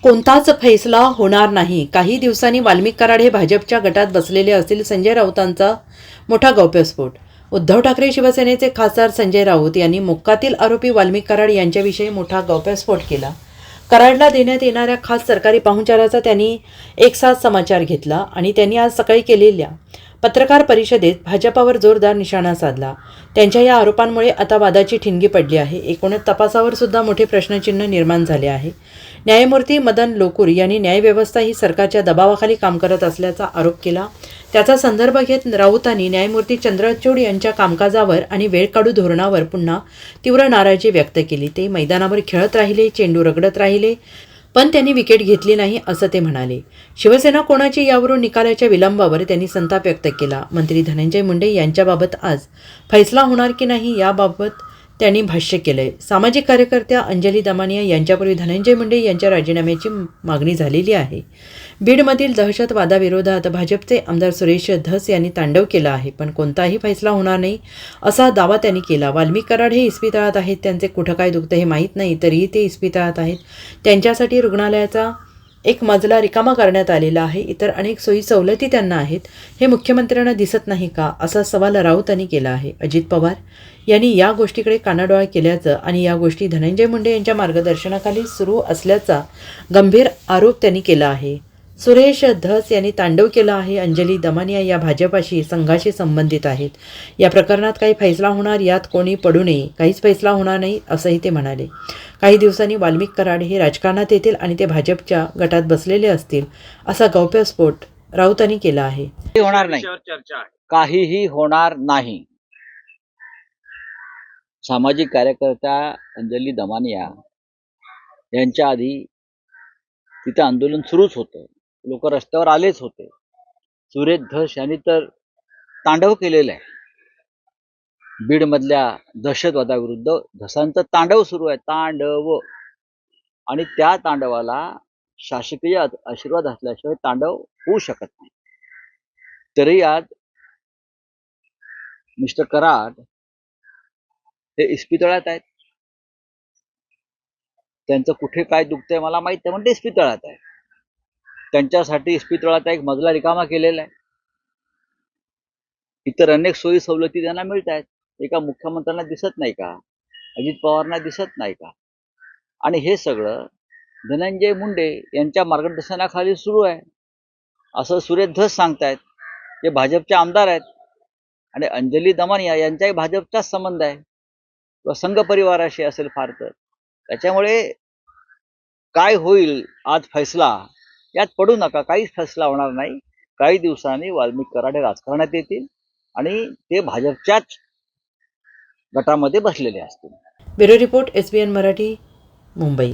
कोणताच फैसला होणार नाही. काही दिवसांनी वाल्मिक कराड हे भाजपच्या गटात बसलेले असतील. संजय राऊतांचा मोठा गौप्यस्फोट. उद्धव ठाकरे शिवसेनेचे खासदार संजय राऊत यांनी मोक्कातील आरोपी वाल्मिक कराड यांच्याविषयी मोठा गौप्यस्फोट केला. कराडला देण्यात येणाऱ्या खास सरकारी पाहुणचाराचा त्यांनी एक साथ समाचार घेतला आणि त्यांनी आज सकाळी केलेल्या पत्रकार परिषदेत भाजपावर जोरदार निशाणा साधला. त्यांच्या या आरोपांमुळे आता वादाची ठिणगी पडली आहे. एकूणच तपासावर सुद्धा मोठे प्रश्नचिन्ह निर्माण झाले आहे. न्यायमूर्ती मदन लोकूर यांनी न्यायव्यवस्था ही सरकारच्या दबावाखाली काम करत असल्याचा आरोप केला. त्याचा संदर्भ घेत राऊतांनी न्यायमूर्ती चंद्रचूड यांच्या कामकाजावर आणि वेळकाढू धोरणावर पुन्हा तीव्र नाराजी व्यक्त केली. ते मैदानावर खेळत राहिले, चेंडू रगडत राहिले, पण त्यांनी विकेट घेतली नाही असं ते म्हणाले. शिवसेना कोणाची यावरून निकालाच्या विलंबावर त्यांनी संताप व्यक्त केला. मंत्री धनंजय मुंडे यांच्याबाबत आज फैसला होणार की नाही याबाबत त्यांनी भाष्य केलंय. सामाजिक कार्यकर्त्या अंजली दमानिया यांच्यापूर्वी धनंजय मुंडे यांच्या राजीनाम्याची मागणी झालेली आहे. बीडमधील दहशतवादाविरोधात भाजपचे आमदार सुरेश धस यांनी तांडव केला आहे, पण कोणताही फैसला होणार नाही असा दावा त्यांनी केला. वाल्मिक कराड हे इस्पितळात आहेत. त्यांचे कुठं काय दुखतं हे माहीत नाही, तरीही ते इस्पितळात आहेत. त्यांच्यासाठी रुग्णालयाचा एक मजला रिकामा करण्यात आलेला आहे. इतर अनेक सोयी सवलती त्यांना आहेत. हे मुख्यमंत्र्यांना दिसत नाही का, असा सवाल राऊतांनी केला आहे. अजित पवार यांनी या गोष्टीकडे कानाडोळा केल्याचं आणि या गोष्टी धनंजय मुंडे यांच्या मार्गदर्शनाखाली सुरू असल्याचा गंभीर आरोप त्यांनी केला आहे. सुरेश धस यांनी तांडव केला आहे. अंजली दमानिया या भाजपाशी संघाशी संबंधित आहेत. या प्रकरणात काही फैसला होणार, यात कोणी पडू नये. काहीच फैसला होणार नाही असंही ते म्हणाले. काही दिवसांनी वाल्मिक कराड हे राजकारणात येतील आणि ते भाजपच्या गटात बसलेले असतील असा गौप्यस्फोट राऊतांनी केला आहे. होणार नाही, काहीही होणार नाही. सामाजिक कार्यकर्त्या अंजली दमानिया यांच्या आधी तिथं आंदोलन सुरूच होतं. लोक रस्त्यावर आलेच होते. सुरेश धस यांनी तर तांडव केलेलं आहे. बीडमधल्या दहशतवादाविरुद्ध धसांचं तांडव सुरू आहे, तांडव. आणि त्या तांडवाला शासकीय आशीर्वाद असल्याशिवाय तांडव होऊ शकत नाही. तरी आज मिस्टर कराड हे इस्पितळात आहेत. त्यांचं कुठे काय दुखतंय मला माहित नाही, पण ते इस्पितळात आहे. त्यांच्यासाठी इस्पितळाचा एक मजला रिकामा केलेला आहे. इतर अनेक सोयी सवलती त्यांना मिळत आहेत. एका मुख्यमंत्र्यांना दिसत नाही का, अजित पवारांना दिसत नाही का? आणि हे सगळं धनंजय मुंडे यांच्या मार्गदर्शनाखाली सुरू आहे असं सुरेश धस सांगतायत, जे भाजपचे आमदार आहेत. आणि अंजली दमानिया यांचाही भाजपचाच संबंध आहे किंवा संघ परिवाराशी असेल फार तर. त्याच्यामुळे काय होईल आज फैसला यात पडू नका. काहीच फैसला होणार नाही. काही दिवसांनी वाल्मिक कराड हे राजकारणात येतील आणि ते भाजपच्याच गटामध्ये बसलेले असतील. Bureau report, SBN Marathi, Mumbai.